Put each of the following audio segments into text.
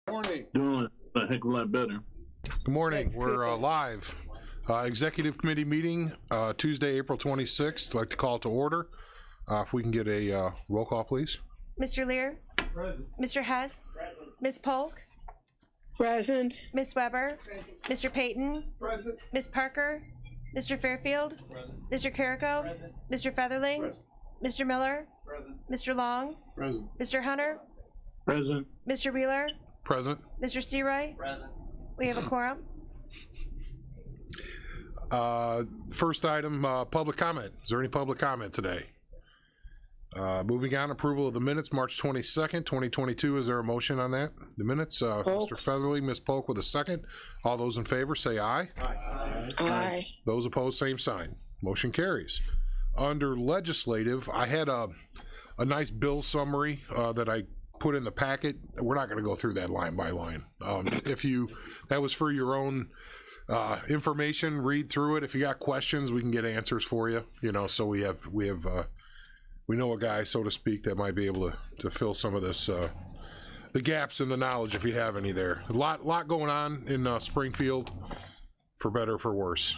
Morning. Doing a heck of a lot better. Good morning. We're live. Executive committee meeting, Tuesday, April 26th. I'd like to call to order. If we can get a roll call, please. Mr. Lear? Present. Mr. Hess? Present. Ms. Polk? Present. Ms. Weber? Mr. Payton? Present. Ms. Parker? Mr. Fairfield? Present. Mr. Carrico? Present. Mr. Featherling? Present. Mr. Miller? Present. Mr. Long? Present. Mr. Hunter? Present. Mr. Wheeler? Present. Mr. Searoy? Present. We have a quorum. First item, public comment. Is there any public comment today? Moving on, approval of the minutes, March 22nd, 2022. Is there a motion on that? The minutes, Mr. Featherling, Ms. Polk with a second. All those in favor say aye. Aye. Aye. Those opposed, same sign. Motion carries. Under legislative, I had a nice bill summary that I put in the packet. We're not going to go through that line by line. That was for your own information. Read through it. If you got questions, we can get answers for you. So we know a guy, so to speak, that might be able to fill some of this, the gaps in the knowledge, if you have any there. A lot going on in Springfield, for better or for worse.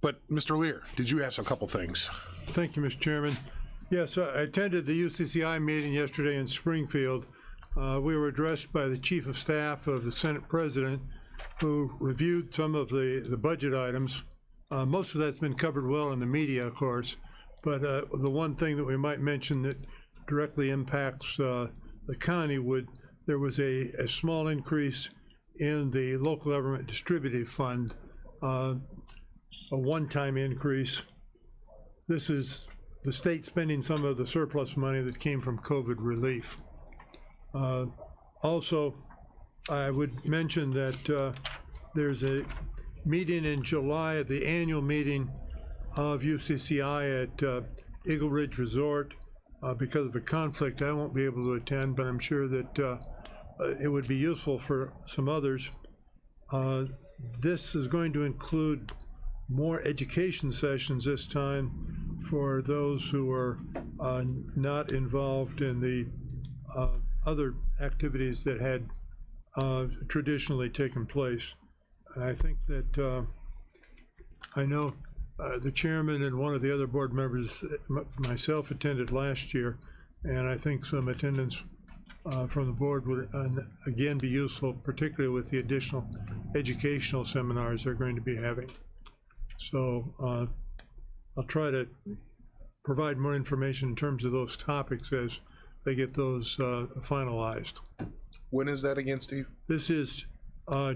But Mr. Lear, did you have a couple things? Thank you, Mr. Chairman. Yes, I attended the UCCI meeting yesterday in Springfield. We were addressed by the Chief of Staff of the Senate President, who reviewed some of the budget items. Most of that's been covered well in the media, of course, but the one thing that we might mention that directly impacts the county there was a small increase in the local government distributive fund, a one-time increase. This is the state spending some of the surplus money that came from COVID relief. Also, I would mention that there's a meeting in July, the annual meeting of UCCI at Eagle Ridge Resort. Because of a conflict, I won't be able to attend, but I'm sure that it would be useful for some others. This is going to include more education sessions this time for those who are not involved in the other activities that had traditionally taken place. I think that I know the chairman and one of the other board members, myself, attended last year, and I think some attendance from the board would again be useful, particularly with the additional educational seminars they're going to be having. So I'll try to provide more information in terms of those topics as they get those finalized. When is that again, Steve? This is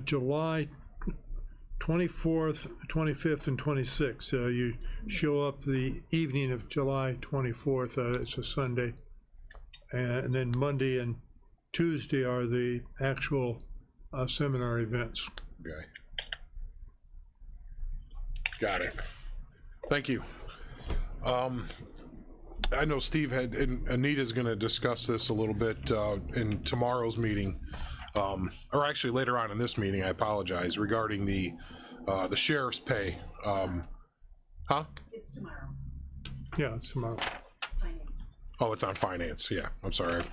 July 24th, 25th, and 26th. You show up the evening of July 24th. It's a Sunday. And then Monday and Tuesday are the actual seminar events. Okay. Got it. Thank you. I know Steve and Anita's going to discuss this a little bit in tomorrow's meeting, or actually later on in this meeting. I apologize, regarding the sheriff's pay. It's tomorrow. Yeah, it's tomorrow. Finance. Oh, it's on finance. Yeah, I'm sorry. I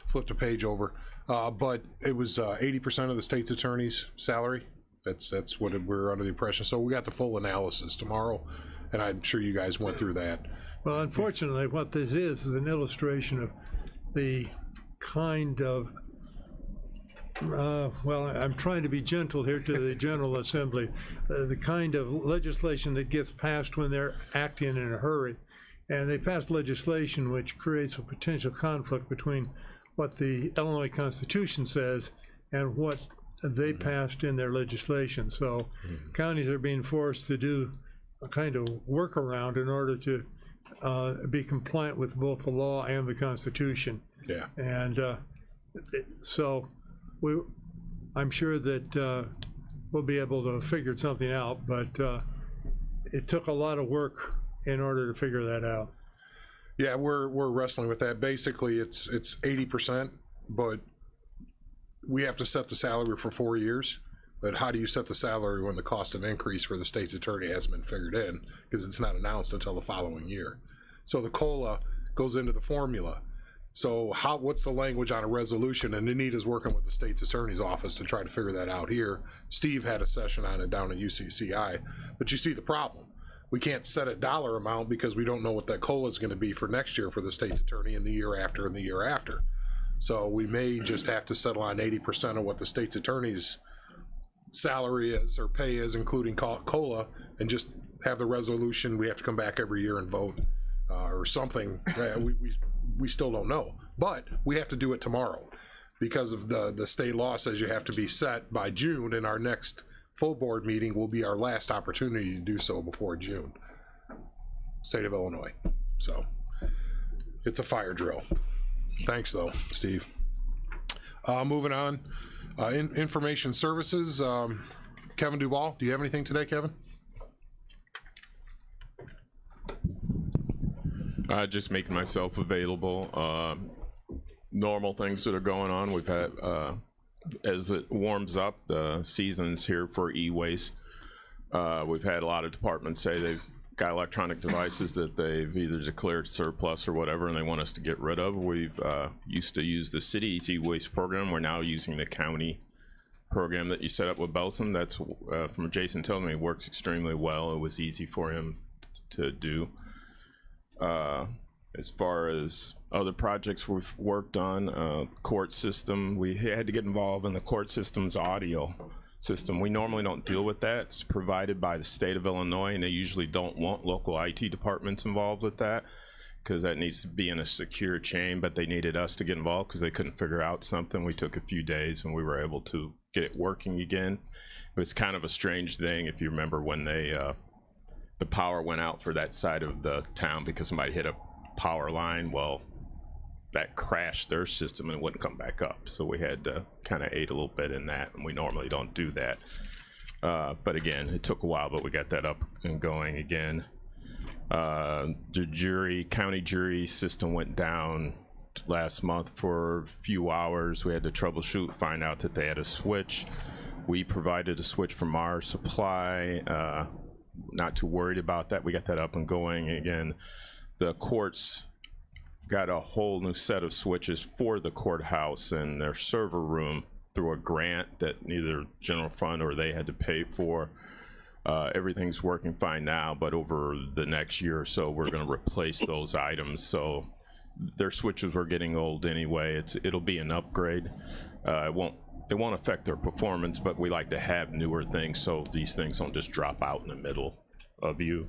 flipped a page over. But it was 80% of the state's attorney's salary. That's what we're under the impression. So we got the full analysis tomorrow, and I'm sure you guys went through that. Well, unfortunately, what this is an illustration of the kind of, well, I'm trying to be gentle here to the General Assembly, the kind of legislation that gets passed when they're acting in a hurry. And they pass legislation which creates a potential conflict between what the Illinois Constitution says and what they passed in their legislation. So counties are being forced to do a kind of workaround in order to be compliant with both the law and the Constitution. Yeah. And so I'm sure that we'll be able to figure something out, but it took a lot of work in order to figure that out. Yeah, we're wrestling with that. Basically, it's 80%, but we have to set the salary for 4 years. But how do you set the salary when the cost of increase for the state's attorney hasn't been figured in, because it's not announced until the following year? So the COLA goes into the formula. So what's the language on a resolution? And Anita's working with the state's attorney's office to try to figure that out here. Steve had a session on it down at UCCI, but you see the problem. We can't set a dollar amount because we don't know what that COLA is going to be for next year for the state's attorney and the year after and the year after. So we may just have to settle on 80% of what the state's attorney's salary is or pay is, including COLA, and just have the resolution. We have to come back every year and vote or something. We still don't know, but we have to do it tomorrow because of the state law says you have to be set by June, and our next full board meeting will be our last opportunity to do so before June. State of Illinois. So it's a fire drill. Thanks though, Steve. Moving on, information services. Kevin Duvall, do you have anything today, Kevin? Just making myself available. Normal things that are going on. We've had, as it warms up, the season's here for e-waste. We've had a lot of departments say they've got electronic devices that they've either declared surplus or whatever, and they want us to get rid of. We've used to use the city's e-waste program. We're now using the county program that you set up with Belson. That's from Jason telling me it works extremely well. It was easy for him to do. As far as other projects we've worked on, court system, we had to get involved in the court system's audio system. We normally don't deal with that. It's provided by the state of Illinois, and they usually don't want local IT departments involved with that because that needs to be in a secure chain, but they needed us to get involved because they couldn't figure out something. We took a few days and we were able to get it working again. It was kind of a strange thing if you remember when they the power went out for that side of the town because somebody hit a power line. Well, that crashed their system and it wouldn't come back up. So we had to kind of aid a little bit in that, and we normally don't do that. But again, it took a while, but we got that up and going again. The county jury system went down last month for a few hours. We had to troubleshoot, find out that they had a switch. We provided a switch from our supply. Not too worried about that. We got that up and going again. The courts got a whole new set of switches for the courthouse and their server room through a grant that neither general fund or they had to pay for. Everything's working fine now, but over the next year or so, we're going to replace those items. So their switches were getting old anyway. It'll be an upgrade. It won't affect their performance, but we like to have newer things so these things don't just drop out in the middle of you.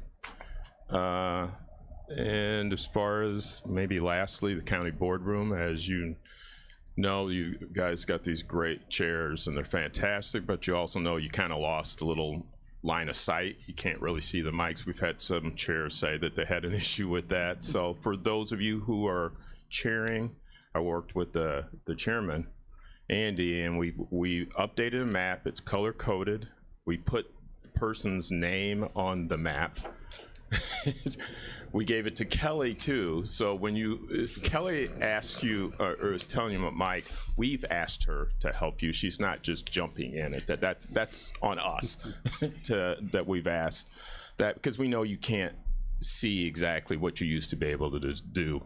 And as far as maybe lastly, the county boardroom, as you know, you guys got these great chairs and they're fantastic, but you also know you kind of lost a little line of sight. You can't really see the mics. We've had some chairs say that they had an issue with that. So for those of you who are chairing, I worked with the chairman, Andy, and we updated a map. It's color coded. We put the person's name on the map. We gave it to Kelly too. So if Kelly asks you or is telling you about Mike, we've asked her to help you. She's not just jumping in it. That's on us that we've asked that because we know you can't see exactly what you used to be able to do.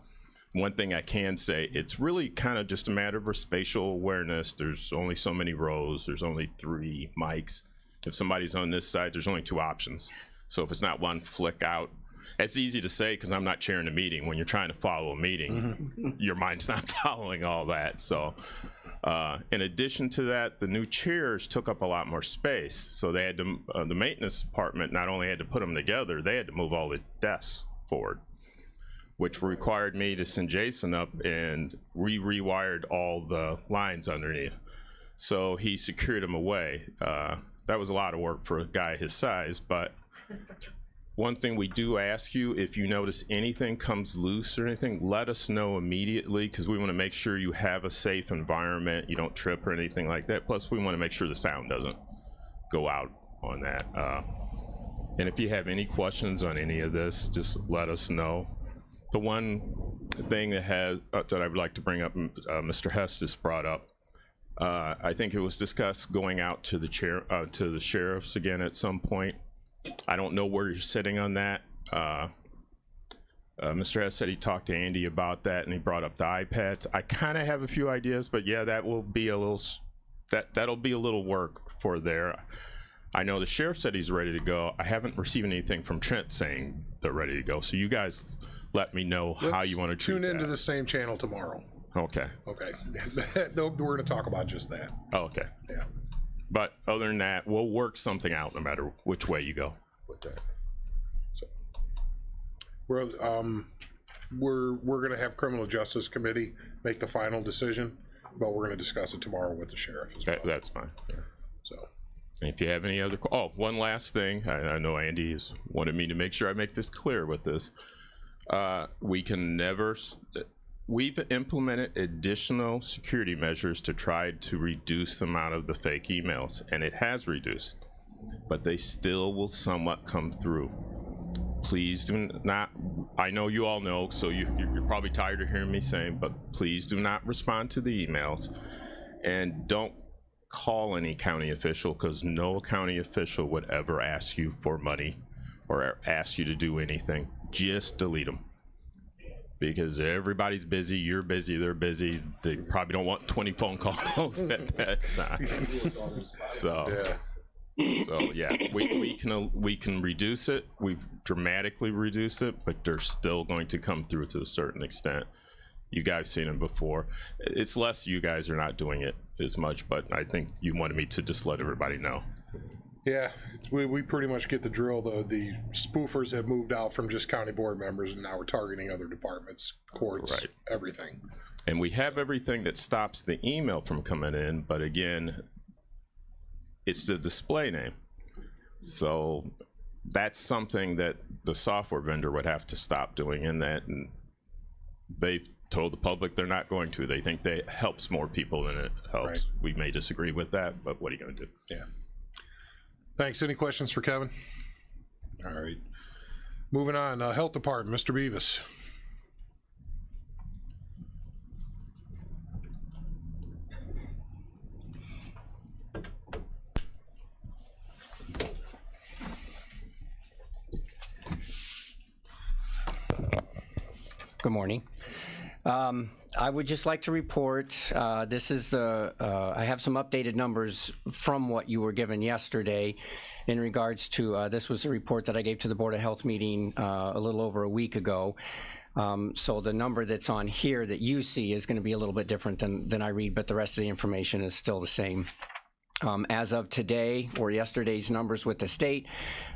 One thing I can say, it's really kind of just a matter of spatial awareness. There's only so many rows. There's only 3 mics. If somebody's on this side, there's only 2 options. So if it's not one flick out, it's easy to say because I'm not chairing a meeting. When you're trying to follow a meeting, your mind's not following all that. So in addition to that, the new chairs took up a lot more space. So they had to, the maintenance department not only had to put them together, they had to move all the desks forward, which required me to send Jason up and rewired all the lines underneath. So he secured them away. That was a lot of work for a guy his size, but one thing we do ask you, if you notice anything comes loose or anything, let us know immediately because we want to make sure you have a safe environment, you don't trip or anything like that. Plus, we want to make sure the sound doesn't go out on that. And if you have any questions on any of this, just let us know. The one thing that I would like to bring up, Mr. Hess just brought up, I think it was discussed going out to the sheriffs again at some point. I don't know where you're sitting on that. Mr. Hess said he talked to Andy about that, and he brought up the iPads. I kind of have a few ideas, but yeah, that will be a little that'll be a little work for there. I know the sheriff said he's ready to go. I haven't received anything from Trent saying they're ready to go. So you guys let me know how you want to tune into that. the same channel tomorrow. Okay. Okay. We're going to talk about just that. Oh, okay. Yeah. But other than that, we'll work something out no matter which way you go. With that. So, we're going to have criminal justice committee make the final decision, but we're going to discuss it tomorrow with the sheriff as well. That's fine. So. If you have any other, one last thing. I know Andy has wanted me to make sure I make this clear with this. We've implemented additional security measures to try to reduce the amount of the fake emails, and it has reduced, but they still will somewhat come through. Please do not, I know you all know, so you're probably tired of hearing me saying, but please do not respond to the emails, and don't call any county official, because no county official would ever ask you for money or ask you to do anything. Just delete them, because everybody's busy, you're busy, they're busy. They probably don't want 20 phone calls at that time. So yeah, we can reduce it. We've dramatically reduced it, but they're still going to come through to a certain extent. You guys seen it before. It's less you guys are not doing it as much, but I think you wanted me to just let everybody know. Yeah, we pretty much get the drill. The spoofers have moved out from just county board members, and now we're targeting other departments, courts, Right. Everything. And we have everything that stops the email from coming in, but again, it's the display name. So that's something that the software vendor would have to stop doing, and they've told the public they're not going to. They think that helps more people than it helps. Right. We may disagree with that, but what are you going to do? Yeah. Thanks. Any questions for Kevin? All right. Moving on. Health Department, Mr. Beavis. Good morning. I would just like to report, this is the, I have some updated numbers from what you were given yesterday in regards to, this was a report that I gave to the Board of Health meeting a little over a week ago. So the number that's on here that you see is going to be a little bit different than I read, but the rest of the information is still the same. As of today, or yesterday's numbers with the state,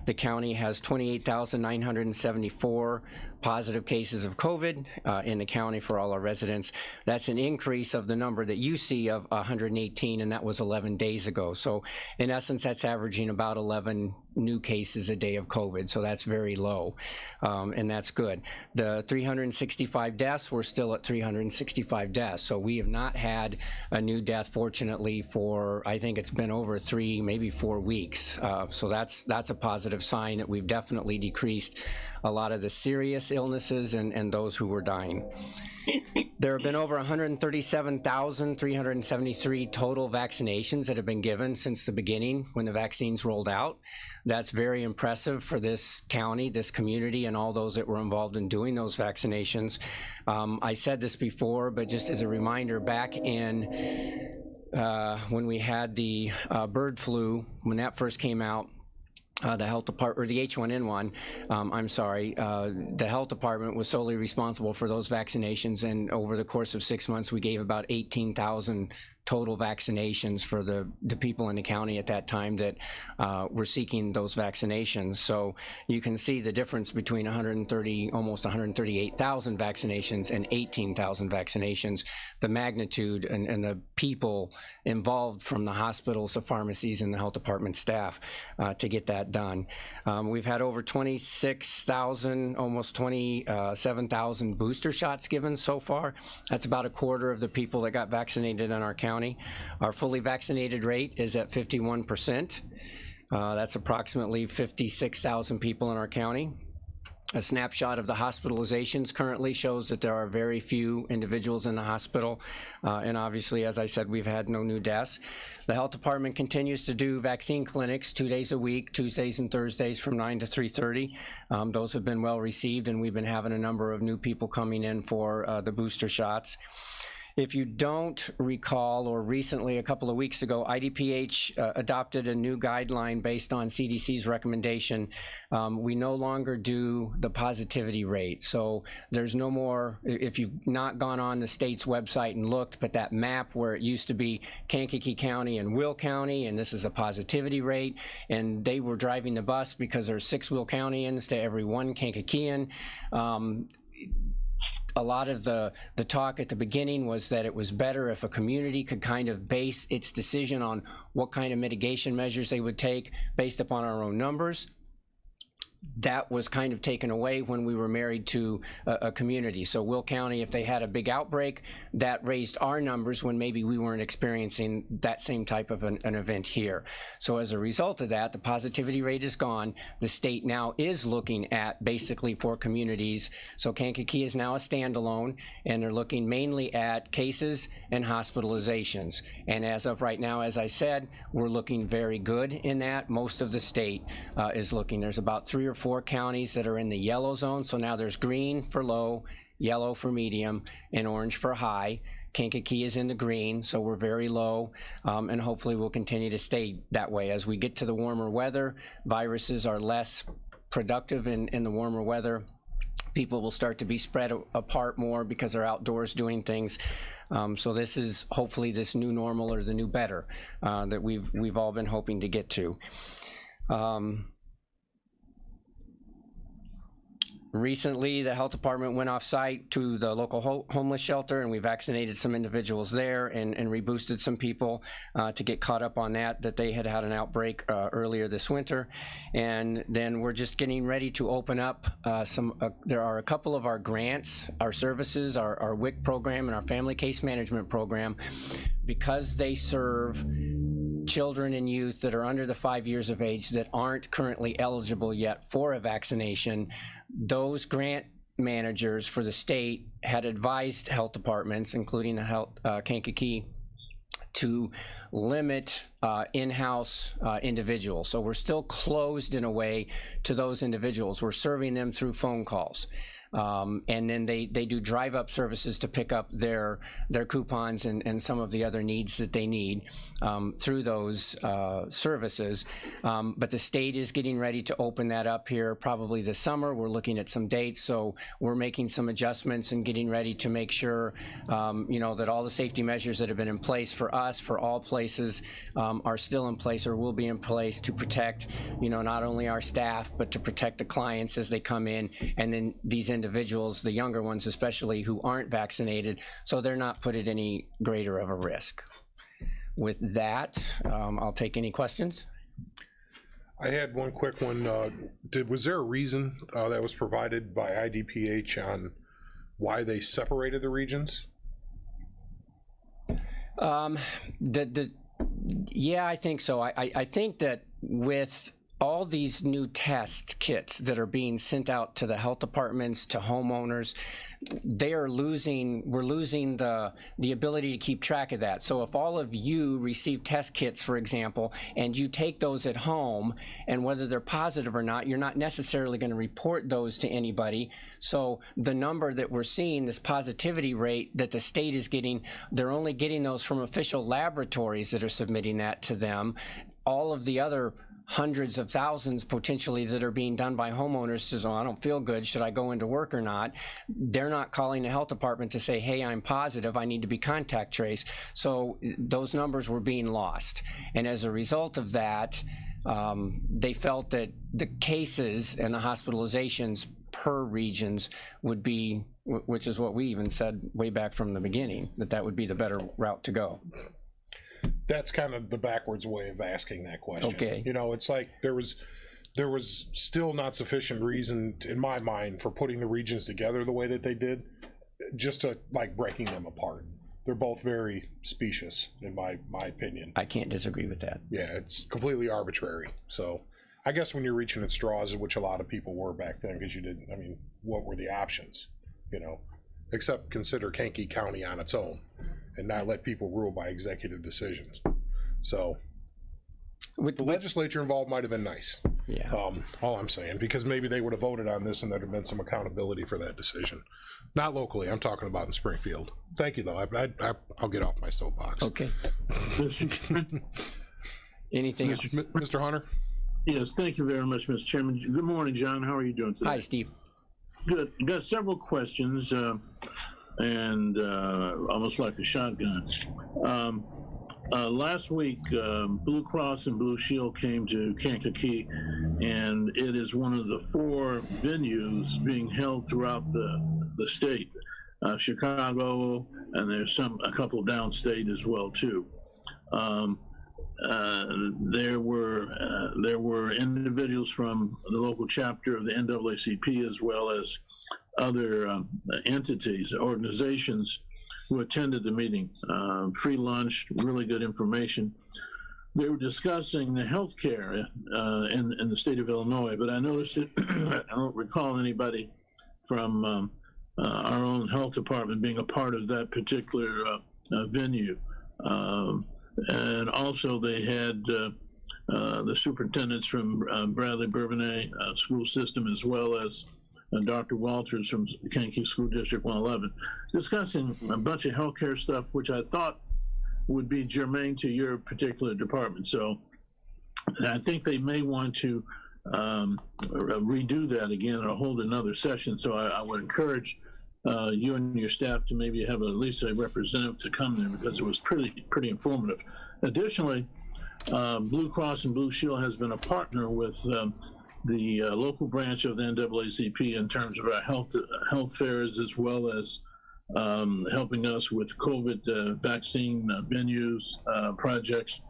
the county has 28,974 positive cases of COVID in the county for all our residents. That's an increase of the number that you see of 118, and that was 11 days ago. So in essence, that's averaging about 11 new cases a day of COVID, so that's very low, and that's good. The 365 deaths, we're still at 365 deaths, so we have not had a new death, fortunately, for, I think it's been over 3, maybe 4 weeks. So that's a positive sign that we've definitely decreased a lot of the serious illnesses and those who were dying. There have been over 137,373 total vaccinations that have been given since the beginning when the vaccines rolled out. That's very impressive for this county, this community, and all those that were involved in doing those vaccinations. I said this before, but just as a reminder, back in when we had the bird flu, when that first came out, the health department, or the H1N1, I'm sorry, the health department was solely responsible for those vaccinations, and over the course of 6 months, we gave about 18,000 total vaccinations for the people in the county at that time that were seeking those vaccinations. So you can see the difference between 130, almost 138,000 vaccinations and 18,000 vaccinations, the magnitude and the people involved from the hospitals, the pharmacies, and the health department staff to get that done. We've had over 26,000, almost 27,000 booster shots given so far. That's about a quarter of the people that got vaccinated in our county. Our fully vaccinated rate is at 51%. That's approximately 56,000 people in our county. A snapshot of the hospitalizations currently shows that there are very few individuals in the hospital. And obviously, as I said, we've had no new deaths. The health department continues to do vaccine clinics 2 days a week, Tuesdays and Thursdays from 9 to 3:30. Those have been well received, and we've been having a number of new people coming in for the booster shots. If you don't recall, or recently, a couple of weeks ago, IDPH adopted a new guideline based on CDC's recommendation. We no longer do the positivity rate. So there's no more, if you've not gone on the state's website and looked, but that map where it used to be Kankakee County and Will County, and this is a positivity rate, and they were driving the bus because there's 6 Will Countyans to every 1 Kankakeean. A lot of the talk at the beginning was that it was better if a community could kind of base its decision on what kind of mitigation measures they would take based upon our own numbers. That was kind of taken away when we were married to a community. So Will County, if they had a big outbreak, that raised our numbers when maybe we weren't experiencing that same type of an event here. So as a result of that, the positivity rate is gone. The state now is looking at basically for communities. So Kankakee is now a standalone, and they're looking mainly at cases and hospitalizations. And as of right now, as I said, we're looking very good in that. Most of the state is looking. There's about 3 or 4 counties that are in the yellow zone. So now there's green for low, yellow for medium, and orange for high. Kankakee is in the green, so we're very low, and hopefully we'll continue to stay that way. As we get to the warmer weather, viruses are less productive in the warmer weather. People will start to be spread apart more because they're outdoors doing things. So this is hopefully this new normal, or the new better, that we've all been hoping to get to. Recently, the health department went off-site to the local homeless shelter, and we vaccinated some individuals there and reboosted some people to get caught up on that they had an outbreak earlier this winter. And then we're just getting ready to open up there are a couple of our grants, our services, our WIC program and our family case management program, because they serve children and youth that are under the 5 years of age that aren't currently eligible yet for a vaccination. Those grant managers for the state had advised health departments, including the Kankakee, to limit in-house individuals. So we're still closed in a way to those individuals. We're serving them through phone calls. And then they do drive-up services to pick up their coupons and some of the other needs that they need through those services. But the state is getting ready to open that up here probably this summer. We're looking at some dates, so we're making some adjustments and getting ready to make sure that all the safety measures that have been in place for us, for all places, are still in place or will be in place to protect not only our staff, but to protect the clients as they come in, and then these individuals, the younger ones especially, who aren't vaccinated, so they're not put at any greater of a risk. With that, I'll take any questions. I had one quick one. Was there a reason that was provided by IDPH on why they separated the regions? Yeah, I think so. I think that with all these new test kits that are being sent out to the health departments, to homeowners, we're losing the ability to keep track of that. So if all of you receive test kits, for example, and you take those at home, and whether they're positive or not, you're not necessarily going to report those to anybody. So the number that we're seeing, this positivity rate that the state is getting, they're only getting those from official laboratories that are submitting that to them. All of the other hundreds of thousands potentially that are being done by homeowners says, oh, I don't feel good, should I go into work or not? They're not calling the health department to say, hey, I'm positive, I need to be contact traced. So those numbers were being lost. And as a result of that, they felt that the cases and the hospitalizations per regions would be, which is what we even said way back from the beginning, that would be the better route to go. That's kind of the backwards way of asking that question. Okay. It's like there was still not sufficient reason in my mind for putting the regions together the way that they did, just to like breaking them apart. They're both very specious in my opinion. I can't disagree with that. Yeah, it's completely arbitrary. So I guess when you're reaching at straws, which a lot of people were back then, because you didn't, I mean, what were the options, you know? Except consider Kankakee County on its own and not let people rule by executive decisions. So the legislature involved might have been nice. Yeah. All I'm saying, because maybe they would have voted on this and there'd have been some accountability for that decision. Not locally, I'm talking about in Springfield. Thank you, though. I'll get off my soapbox. Okay. Anything else? Mr. Hunter? Yes, thank you very much, Mr. Chairman. Good morning, John. How are you doing today? Hi, Steve. Good. Got several questions, and almost like a shotgun. Last week, Blue Cross and Blue Shield came to Kankakee, and it is one of the 4 venues being held throughout the state. Chicago, and there's a couple downstate as well too. There were individuals from the local chapter of the NAACP as well as other entities, organizations who attended the meeting. Free lunch, really good information. They were discussing the health care in the state of Illinois, but I noticed that I don't recall anybody from our own health department being a part of that particular venue. And also they had the superintendents from Bradley Bourbonnais school system, as well as Dr. Walters from Kankakee School District 111, discussing a bunch of healthcare stuff, which I thought would be germane to your particular department. So I think they may want to redo that again or hold another session. So I would encourage you and your staff to maybe have at least a representative to come there, because it was pretty informative. Additionally, Blue Cross and Blue Shield has been a partner with the local branch of the NAACP in terms of our health fairs, as well as helping us with COVID vaccine venues projects.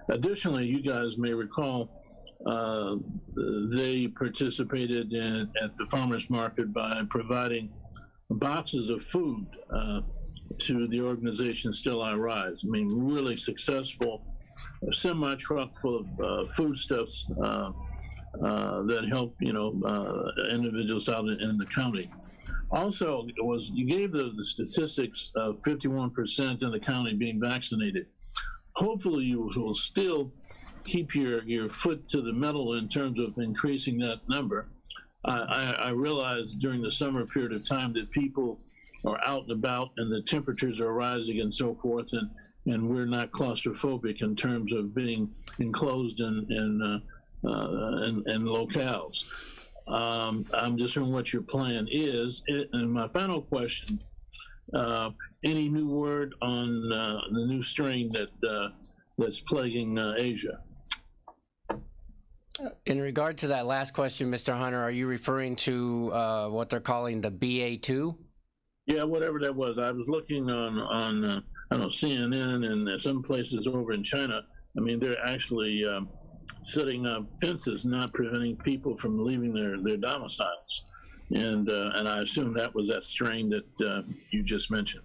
Additionally, you guys may recall they participated at the farmers market by providing boxes of food to the organization Still I Rise. I mean, really successful, a semi-truck full of foodstuffs that help, individuals out in the county. Also, you gave the statistics of 51% in the county being vaccinated. Hopefully, you will still keep your foot to the metal in terms of increasing that number. I realized during the summer period of time that people are out and about and the temperatures are rising and so forth, and we're not claustrophobic in terms of being enclosed in locales. I'm just wondering what your plan is. And my final question, any new word on the new strain that's plaguing Asia? In regard to that last question, Mr. Hunter, are you referring to what they're calling the BA2? Yeah, whatever that was. I was looking on I don't know, CNN and some places over in China. I mean, they're actually setting up fences, not preventing people from leaving their domiciles. And I assume that was that strain that you just mentioned.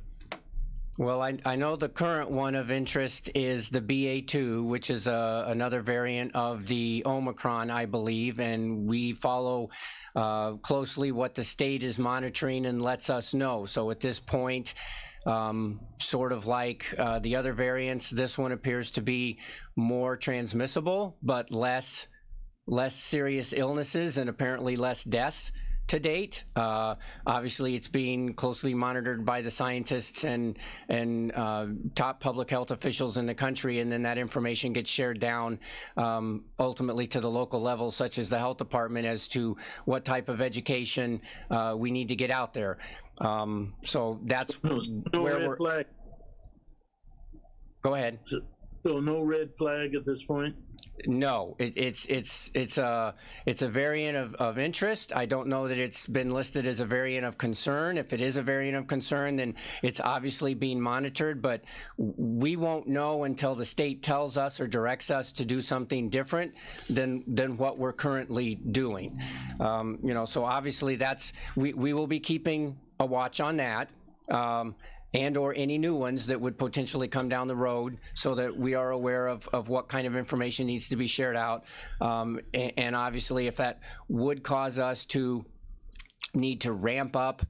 Well, I know the current one of interest is the BA2, which is another variant of the Omicron, I believe, and we follow closely what the state is monitoring and lets us know. So at this point, sort of like the other variants, this one appears to be more transmissible, but less serious illnesses and apparently less deaths to date. Obviously, it's being closely monitored by the scientists and top public health officials in the country, and then that information gets shared down ultimately to the local level, such as the health department, as to what type of education we need to get out there. So that's No where red we're. flag. Go ahead. So no red flag at this point? No, it's a variant of interest. I don't know that it's been listed as a variant of concern. If it is a variant of concern, then it's obviously being monitored, but we won't know until the state tells us or directs us to do something different than what we're currently doing. So obviously we will be keeping a watch on that. and or any new ones that would potentially come down the road, so that we are aware of what kind of information needs to be shared out. And obviously, if that would cause us to need to ramp up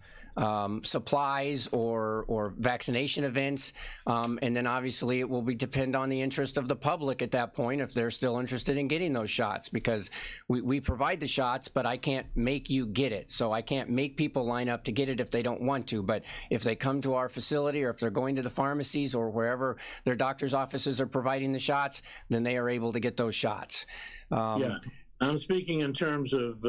supplies or vaccination events, and then obviously it will depend on the interest of the public at that point, if they're still interested in getting those shots, because we provide the shots, but I can't make you get it. So I can't make people line up to get it if they don't want to. But if they come to our facility, or if they're going to the pharmacies or wherever their doctor's offices are providing the shots, then they are able to get those shots. Yeah, I'm speaking in terms of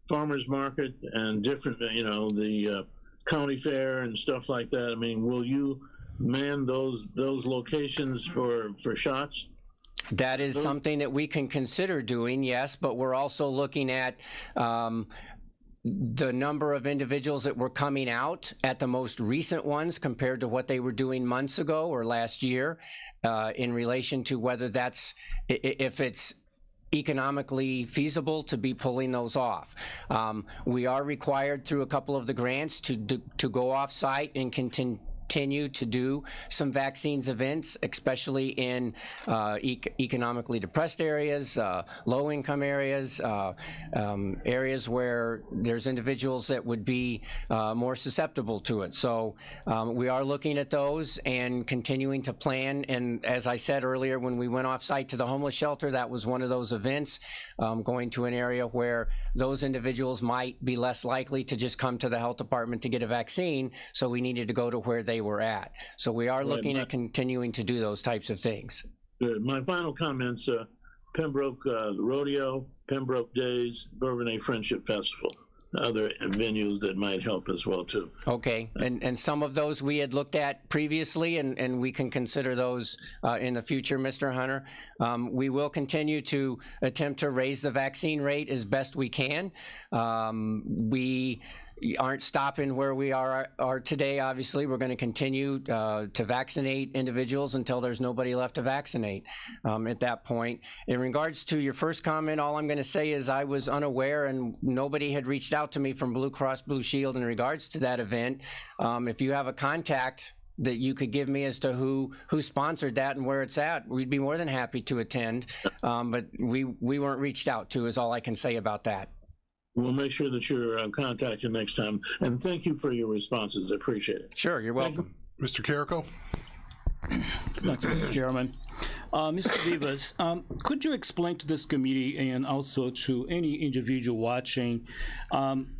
farmers market and different, the county fair and stuff like that. I mean, will you man those locations for shots? That is something that we can consider doing, yes, but we're also looking at the number of individuals that were coming out at the most recent ones compared to what they were doing months ago or last year, in relation to whether if it's economically feasible to be pulling those off. We are required through a couple of the grants to go off-site and continue to do some vaccines events, especially in economically depressed areas, low-income areas, areas where there's individuals that would be more susceptible to it. So we are looking at those and continuing to plan. And as I said earlier, when we went off-site to the homeless shelter, that was one of those events, going to an area where those individuals might be less likely to just come to the health department to get a vaccine, so we needed to go to where they were at. So we are looking at continuing to do those types of things. Good. My final comments, Pembroke Rodeo, Pembroke Days, Bourbonnais Friendship Festival, other venues that might help as well too. Okay, and some of those we had looked at previously, and we can consider those in the future, Mr. Hunter. We will continue to attempt to raise the vaccine rate as best we can. We aren't stopping where we are today, obviously. We're going to continue to vaccinate individuals until there's nobody left to vaccinate at that point. In regards to your first comment, all I'm going to say is I was unaware, and nobody had reached out to me from Blue Cross Blue Shield in regards to that event. If you have a contact that you could give me as to who sponsored that and where it's at, we'd be more than happy to attend. But we weren't reached out to, is all I can say about that. We'll make sure that you're contacted next time. And thank you for your responses. I appreciate it. Sure, you're welcome. Mr. Carrico? Thanks, Mr. Chairman. Mr. Vivas, could you explain to this committee and also to any individual watching,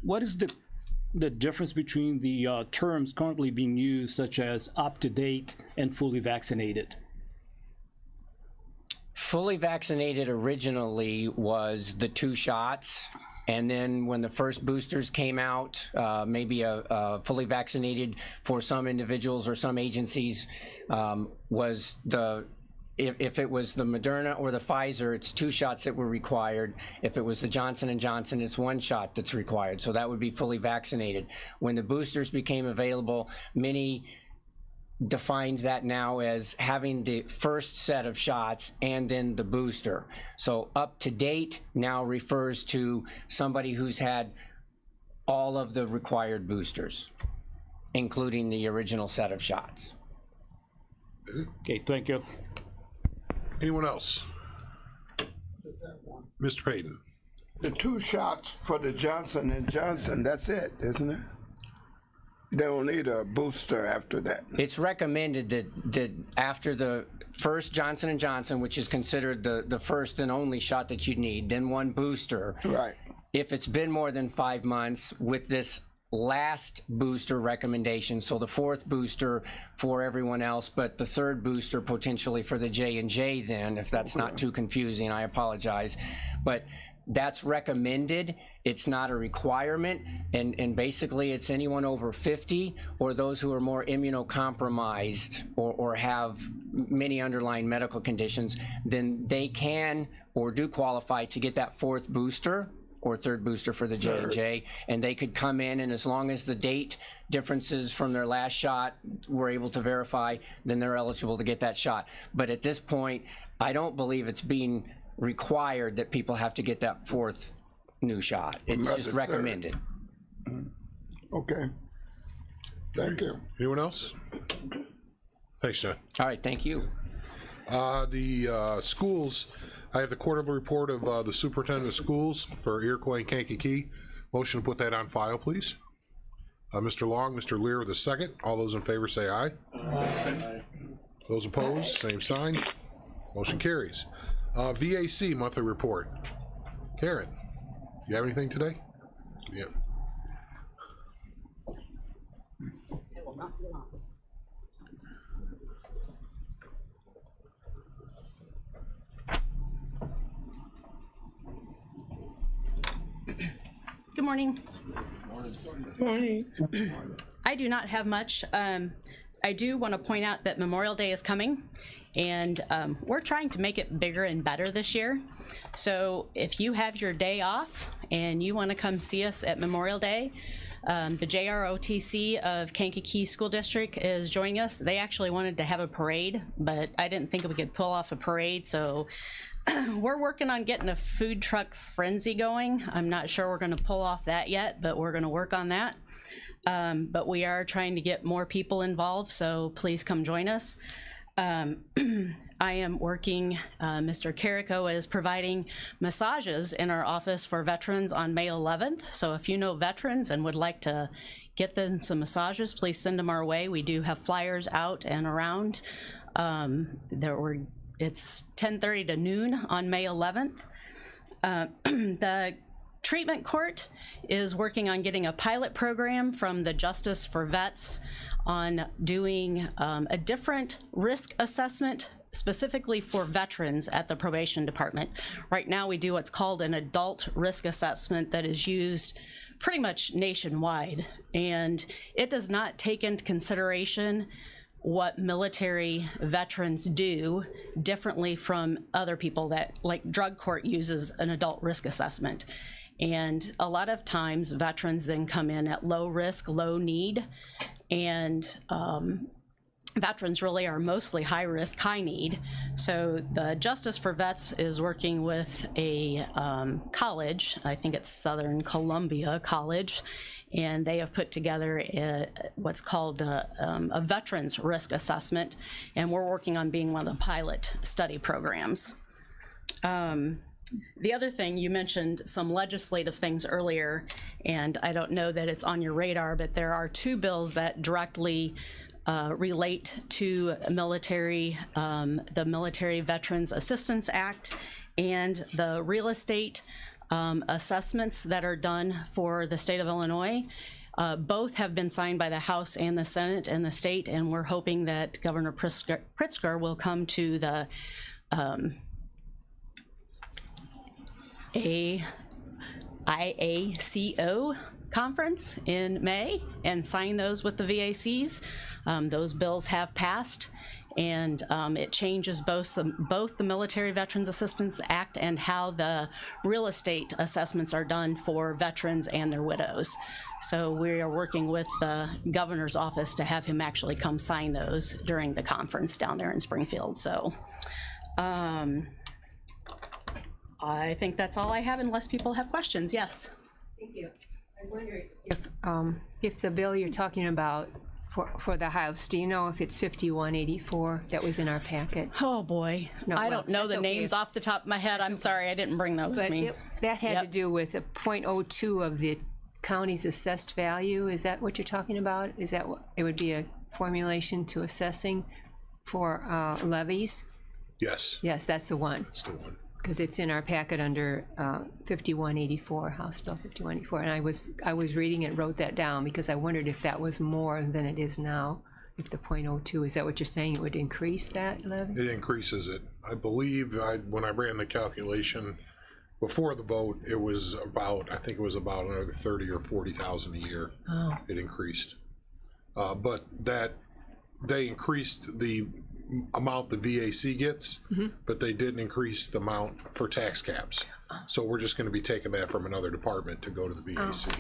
what is the difference between the terms currently being used, such as up-to-date and fully vaccinated? Fully vaccinated originally was the 2 shots. And then when the first boosters came out, maybe a fully vaccinated for some individuals or some agencies was if it was the Moderna or the Pfizer, it's 2 shots that were required. If it was the Johnson & Johnson, it's 1 shot that's required. So that would be fully vaccinated. When the boosters became available, many defined that now as having the first set of shots and then the booster. So up to date now refers to somebody who's had all of the required boosters, including the original set of shots. Okay, thank you. Anyone else? Mr. Payton? The 2 shots for the Johnson & Johnson, that's it, isn't it? They don't need a booster after that. It's recommended that after the first Johnson & Johnson, which is considered the first and only shot that you need, then 1 booster. Right. If it's been more than 5 months, with this last booster recommendation, so the 4th booster for everyone else, but the 3rd booster potentially for the J&J then, if that's not too confusing, I apologize. But that's recommended. It's not a requirement, and basically it's anyone over 50 or those who are more immunocompromised or have many underlying medical conditions, then they can or do qualify to get that 4th booster or 3rd booster for the J&J, and they could come in, and as long as the date differences from their last shot we're able to verify, then they're eligible to get that shot. But at this point, I don't believe it's being required that people have to get that 4th new shot. It's just recommended. Okay. Thank you. Anyone else? Thanks, John. All right, thank you. The schools, I have the quarterly report of the superintendent of schools for Iroquois and Kankakee. Motion to put that on file, please. Mr. Long, Mr. Lear with the second. All those in favor say aye. Aye. Those opposed, same sign. Motion carries. VAC monthly report. Karen, you have anything today? Yeah. Good morning. Morning. I do not have much. I do want to point out that Memorial Day is coming, and we're trying to make it bigger and better this year. So if you have your day off and you want to come see us at Memorial Day, the JROTC of Kankakee School District is joining us. They actually wanted to have a parade, but I didn't think we could pull off a parade, so we're working on getting a food truck frenzy going. I'm not sure we're going to pull off that yet, but we're going to work on that. But we are trying to get more people involved, so please come join us. I am working, Mr. Carrico is providing massages in our office for veterans on May 11th. So if you know veterans and would like to get them some massages, please send them our way. We do have flyers out and around. It's 10:30 to noon on May 11th. The treatment court is working on getting a pilot program from the Justice for Vets on doing a different risk assessment specifically for veterans at the probation department. Right now we do what's called an adult risk assessment that is used pretty much nationwide, and it does not take into consideration what military veterans do differently from other people that, like drug court uses an adult risk assessment. And a lot of times veterans then come in at low risk, low need, and veterans really are mostly high risk, high need. So the Justice for Vets is working with a college, I think it's Southern Columbia College, and they have put together what's called a veterans risk assessment, and we're working on being one of the pilot study programs. The other thing, you mentioned some legislative things earlier, and I don't know that it's on your radar, but there are two bills that directly relate to military, the Military Veterans Assistance Act and the real estate assessments that are done for the state of Illinois. Both have been signed by the House and the Senate and the state, and we're hoping that Governor Pritzker will come to the IACO conference in May and sign those with the VACs. Those bills have passed, and it changes both the Military Veterans Assistance Act and how the real estate assessments are done for veterans and their widows. So we are working with the governor's office to have him actually come sign those during the conference down there in Springfield. So I think that's all I have unless people have questions. Yes. Thank you. I wonder if the bill you're talking about for the House, do you know if it's 5184 that was in our packet? Oh boy, No, I well, don't know that's the okay. names off the top of my head. I'm sorry, I didn't bring that with But me. that had to Yep. do with a 0.02 of the county's assessed value. Is that what you're talking about? Is that what it would be, a formulation to assessing for levies? Yes, Yes, that's the one, that's the one. because it's in our packet under 5184, House Bill 5184. And I was reading it, wrote that down, because I wondered if that was more than it is now. If the 0.02, is that what you're saying? It would increase that levy? It increases it. I believe when I ran the calculation before the vote, it was about, I think it was about another 30 or 40,000 a year. Oh. It increased. But that they increased the amount the VAC gets, but they didn't increase the amount for tax caps. So we're just going to be taking that from another department to go to the VAC.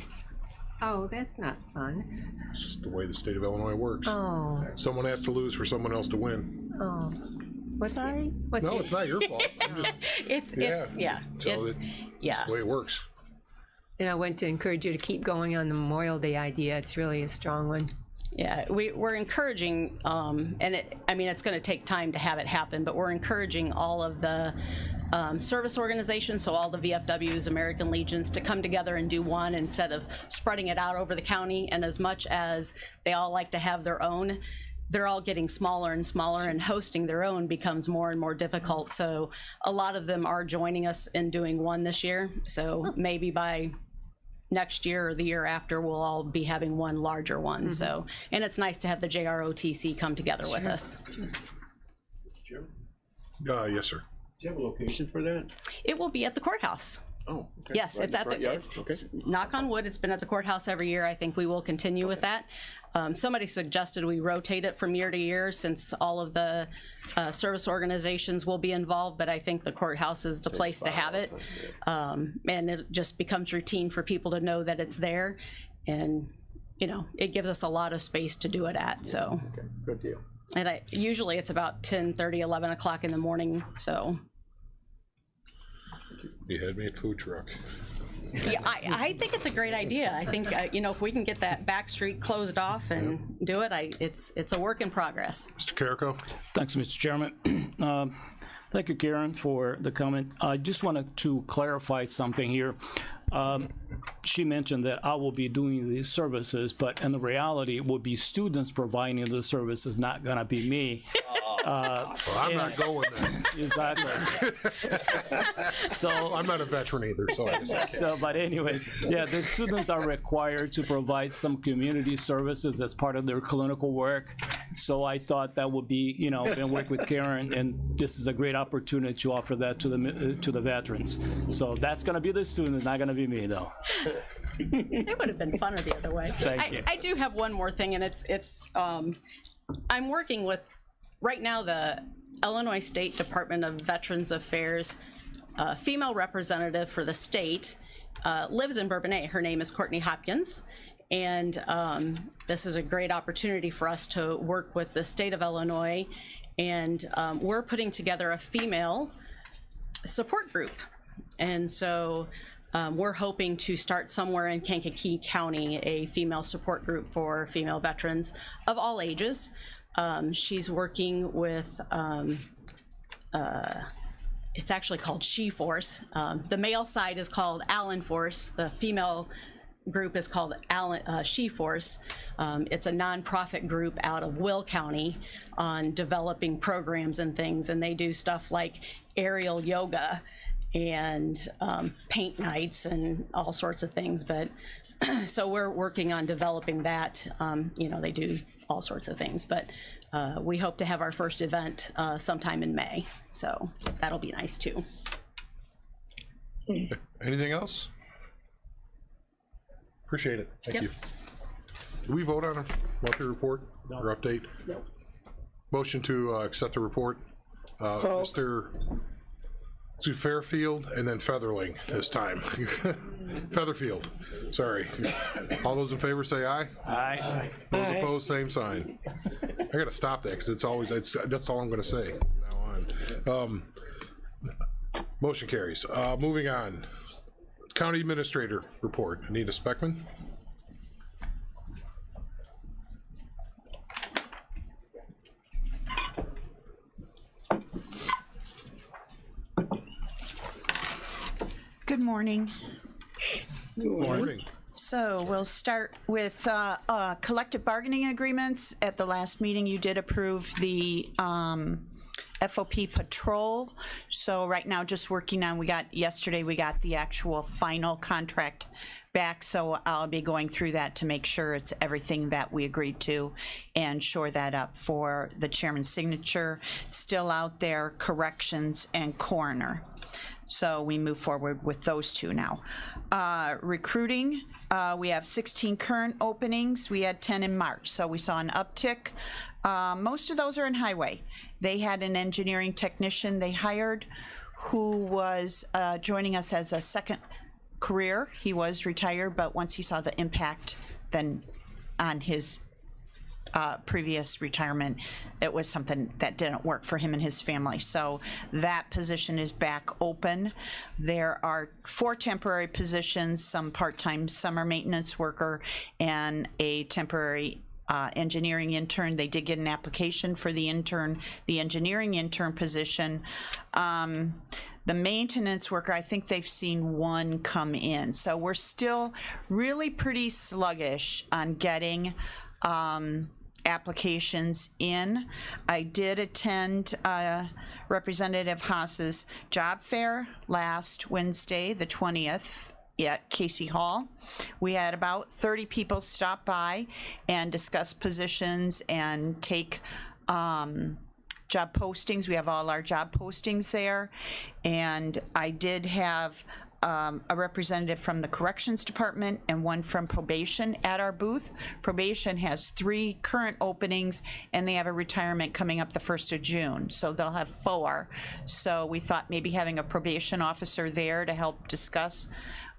Oh, that's not fun. It's the way the state of Illinois works. Oh, Someone has to lose for someone else to win. oh. What's Sorry? What's No, it's not your fault. I'm just, It's yeah. So It- that's the way it works. And I want to encourage you to keep going on the Memorial Day idea. It's really a strong one. Yeah, we're encouraging, and it's going to take time to have it happen, but we're encouraging all of the service organizations, so all the VFWs, American Legions, to come together and do one instead of spreading it out over the county. And as much as they all like to have their own, they're all getting smaller and smaller, and hosting their own becomes more and more difficult. So a lot of them are joining us in doing one this year. So maybe by next year or the year after, we'll all be having one larger one. So, and it's nice to have the JROTC come together with us. Yes, sir. Do you have a location for that? It will be at the courthouse. Oh, okay. Yes, Right it's in at front the, yard? it's, Okay. knock on wood, it's been at the courthouse every year. I think we will continue with that. Somebody suggested we rotate it from year to year, since all of the service organizations will be involved, but I think the courthouse is the place to have it. And it just becomes routine for people to know that it's there, and it gives us a lot of space to do it at, so. Okay, good deal. And usually it's about 10:30, 11 o'clock in the morning, so. You had me at food truck. Yeah, I think it's a great idea. I think if we can get that back street closed off and do it, it's a work in progress. Mr. Carrico? Thanks, Mr. Chairman. Thank you, Karen, for the comment. I just wanted to clarify something here. She mentioned that I will be doing these services, but in the reality, it will be students providing the services, not gonna be me. Well, I'm not going there. Exactly. So I'm not a veteran either, so I guess. So, but anyways, yeah, the students are required to provide some community services as part of their clinical work. So I thought that would be, and work with Karen, and this is a great opportunity to offer that to the veterans. So that's going to be the students, not going to be me, though. It would have been funner the other way. Thank you. I do have one more thing, and it's I'm working with right now the Illinois State Department of Veterans Affairs female representative for the state lives in Bourbonnais. Her name is Courtney Hopkins, and this is a great opportunity for us to work with the state of Illinois, and we're putting together a female support group, and so we're hoping to start somewhere in Kankakee County a female support group for female veterans of all ages. She's working with it's actually called She Force. The male side is called Allen Force. The female group is called She Force. It's a nonprofit group out of Will County on developing programs and things, and they do stuff like aerial yoga and paint nights and all sorts of things. But so we're working on developing that. They do all sorts of things, but we hope to have our first event sometime in May, so that'll be nice too. Anything else? Appreciate it. Thank Yep. you. Do we vote on a monthly report or update? No. Motion to accept the report. Mr. To Fairfield and then Featherling this time. Featherfield, sorry. All those in favor say aye. Aye. Those opposed, same sign. I gotta stop that because that's all I'm gonna say from now on. Motion carries. Moving on. County Administrator report. Anita Speckman. Good morning. Good morning. So we'll start with collective bargaining agreements. At the last meeting, you did approve the FOP patrol. So right now, just working on, yesterday we got the actual final contract back. So I'll be going through that to make sure it's everything that we agreed to and shore that up for the chairman's signature. Still out there, corrections and coroner. So we move forward with those two now. Recruiting, we have 16 current openings. We had 10 in March, so we saw an uptick. Most of those are in highway. They had an engineering technician they hired who was joining us as a second career. He was retired, but once he saw the impact then on his previous retirement, it was something that didn't work for him and his family. So that position is back open. There are 4 temporary positions, some part-time summer maintenance worker and a temporary engineering intern. They did get an application for the engineering intern position. The maintenance worker, I think they've seen one come in. So we're still really pretty sluggish on getting applications in. I did attend Representative Haas's job fair last Wednesday, the 20th, at Casey Hall. We had about 30 people stop by and discuss positions and take job postings. We have all our job postings there. And I did have a representative from the corrections department and one from probation at our booth. Probation has 3 current openings and they have a retirement coming up the 1st of June, so they'll have 4. So we thought maybe having a probation officer there to help discuss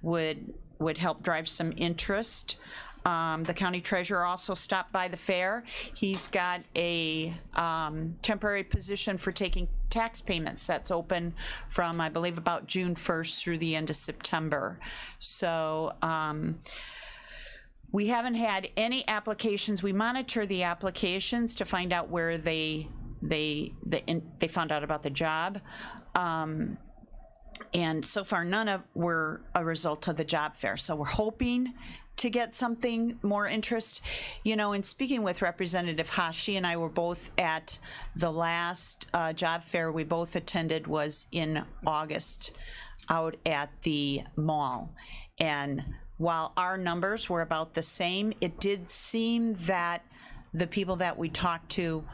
would help drive some interest. The county treasurer also stopped by the fair. He's got a temporary position for taking tax payments that's open from, I believe, about June 1st through the end of September. So we haven't had any applications. We monitor the applications to find out where they found out about the job. And so far, none were a result of the job fair. So we're hoping to get something more interest. You know, in speaking with Representative Haas, she and I were both at the last job fair we both attended was in August out at the mall. And while our numbers were about the same, it did seem that the people that we talked to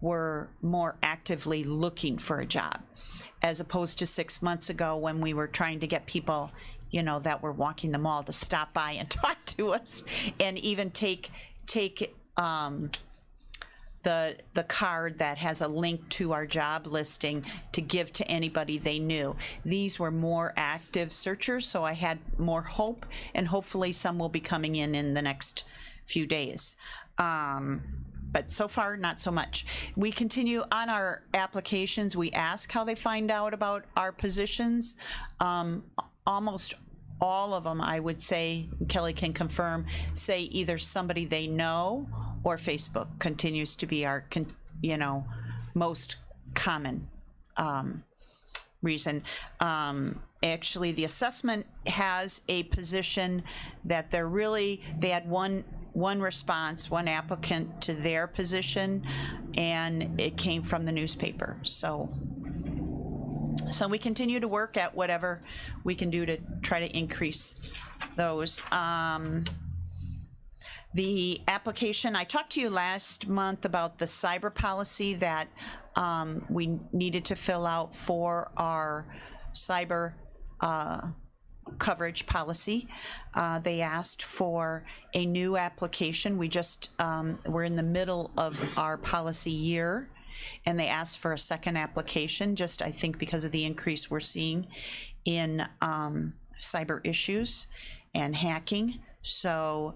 were more actively looking for a job, as opposed to 6 months ago when we were trying to get people, you know, that were walking the mall to stop by and talk to us and even take the card that has a link to our job listing to give to anybody they knew. These were more active searchers, so I had more hope, and hopefully some will be coming in the next few days. But so far, not so much. We continue on our applications. We ask how they find out about our positions. Almost all of them, I would say, Kelly can confirm, say either somebody they know or Facebook continues to be our, most common reason. Actually, the assessment has a position that they had one response, one applicant to their position, and it came from the newspaper. So we continue to work at whatever we can do to try to increase those. The application, I talked to you last month about the cyber policy that we needed to fill out for our cyber coverage policy. They asked for a new application. We're in the middle of our policy year, and they asked for a second application, just I think because of the increase we're seeing in cyber issues and hacking. So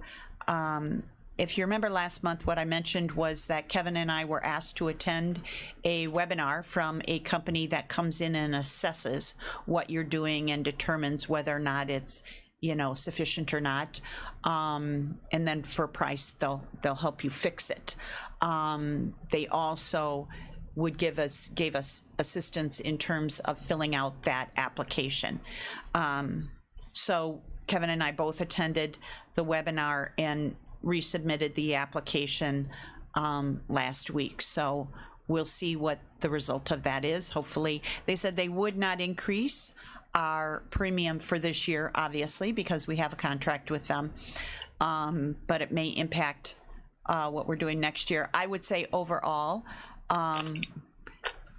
if you remember last month, what I mentioned was that Kevin and I were asked to attend a webinar from a company that comes in and assesses what you're doing and determines whether or not it's sufficient or not, and then for price they'll help you fix it. They also gave us assistance in terms of filling out that application. So Kevin and I both attended the webinar and resubmitted the application last week. So we'll see what the result of that is. Hopefully, they said they would not increase our premium for this year, obviously, because we have a contract with them, but it may impact what we're doing next year. I would say overall,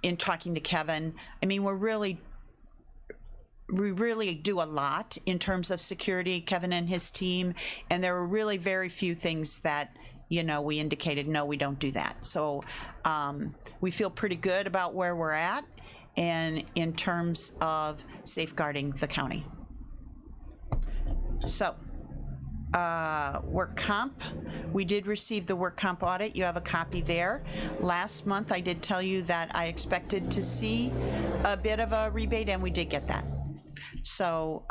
in talking to Kevin, I mean, we really do a lot in terms of security, Kevin and his team, and there were really very few things that we indicated, no, we don't do that. So we feel pretty good about where we're at and in terms of safeguarding the county. So work comp, we did receive the work comp audit. You have a copy there. Last month I did tell you that I expected to see a bit of a rebate, and we did get that. So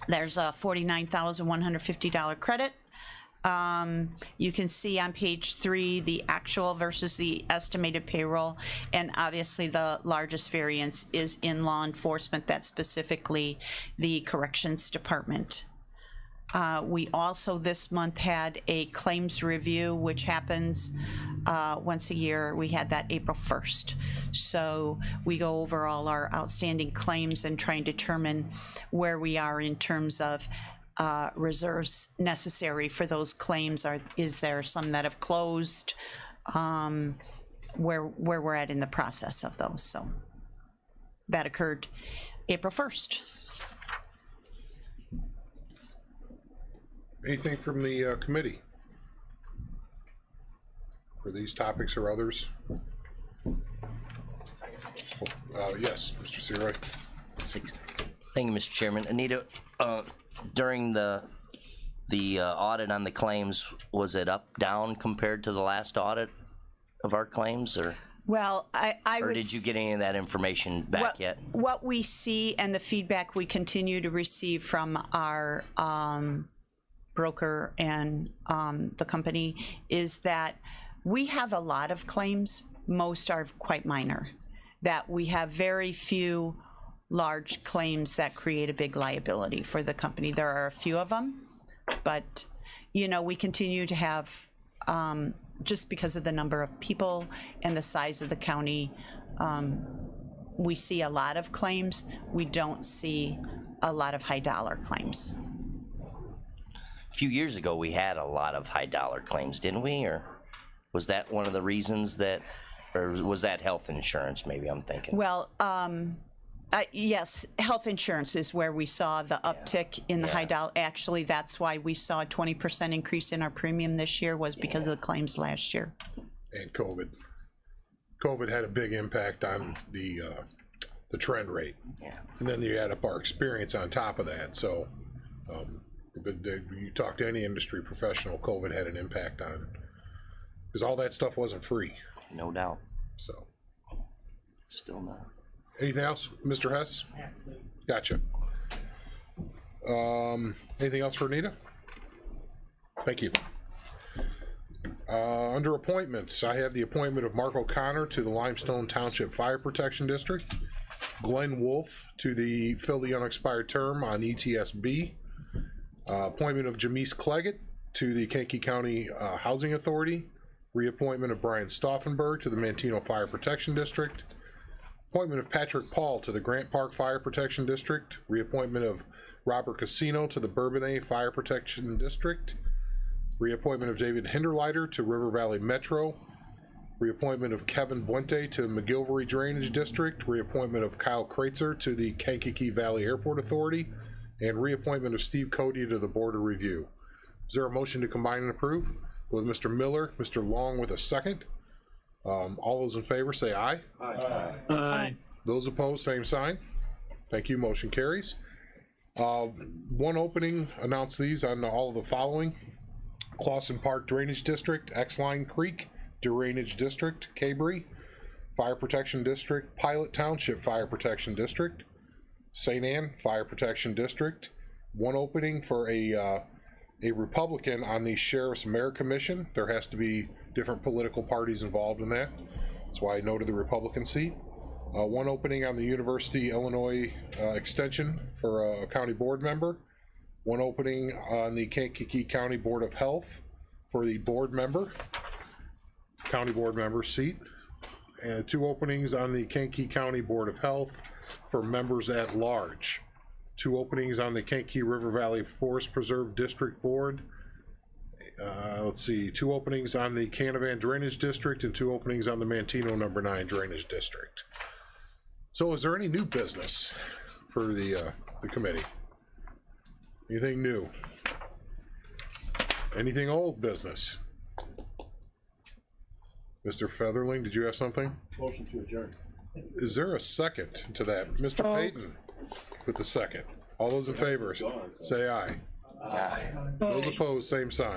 there's a $49,150 credit You can see on page 3 the actual versus the estimated payroll, and obviously the largest variance is in law enforcement. That's specifically the corrections department. We also this month had a claims review, which happens once a year. We had that April 1st. So we go over all our outstanding claims and try and determine where we are in terms of reserves necessary for those claims. Is there some that have closed? Where we're at in the process of those. So that occurred April 1st. Anything from the committee for these topics or others? Yes, Mr. Seroy. Thank you, Mr. Chairman. Anita, during the audit on the claims, was it up, down compared to the last audit of our claims, or? Well, or did you get any of that information back yet? What we see and the feedback we continue to receive from our broker and the company is that we have a lot of claims. Most are quite minor. That we have very few large claims that create a big liability for the company. There are a few of them, but you know, we continue to have, just because of the number of people and the size of the county, we see a lot of claims. We don't see a lot of high dollar claims. A few years ago, we had a lot of high dollar claims, didn't we? Or was that one of the reasons that, or was that health insurance? Maybe I'm thinking. Well, yes, health insurance is where we saw the uptick in the high dollar. Actually, that's why we saw a 20% increase in our premium this year, was because of the claims last year. And COVID. COVID had a big impact on the trend rate. Yeah. And then you add up our experience on top of that. So, but you talk to any industry professional, COVID had an impact on, because all that stuff wasn't free. No doubt. So. Still not. Anything else, Mr. Hess? Gotcha. Anything else for Anita? Thank you. Under appointments, I have the appointment of Mark O'Connor to the Limestone Township Fire Protection District, Glenn Wolf to fill the unexpired term on ETSB, appointment of Jamise Cleggett to the Kankakee County Housing Authority, reappointment of Brian Stauffenberg to the Manteno Fire Protection District, appointment of Patrick Paul to the Grant Park Fire Protection District, reappointment of Robert Casino to the Bourbonnais Fire Protection District, reappointment of David Hinderleiter to River Valley Metro, reappointment of Kevin Buente to McGilvery Drainage District, reappointment of Kyle Kreitzer to the Kankakee Valley Airport Authority, and reappointment of Steve Cody to the Board of Review. Is there a motion to combine and approve? With Mr. Miller, Mr. Long with a second. All those in favor say aye. Aye. Aye. Those opposed, same sign. Thank you, motion carries. One opening, announce these on all of the following: Clawson Park Drainage District, X-Line Creek Drainage District, Cabry Fire Protection District, Pilot Township Fire Protection District, St. Anne Fire Protection District. One opening for a Republican on the Sheriff's Merit Commission. There has to be different political parties involved in that. That's why I noted the Republican seat. One opening on the University Illinois Extension for a county board member. One opening on the Kankakee County Board of Health for the board member, county board member seat. And 2 openings on the Kankakee County Board of Health for members at large. 2 openings on the Kankakee River Valley Forest Preserve District Board. Let's see, 2 openings on the Canavan Drainage District and 2 openings on the Manteno No. 9 Drainage District. So is there any new business for the committee? Anything new? Anything old business? Mr. Featherling, did you have something? Motion to adjourn. Is there a second to that? Mr. Payton with the second. All those in favor, say aye. Aye. Those opposed, same sign.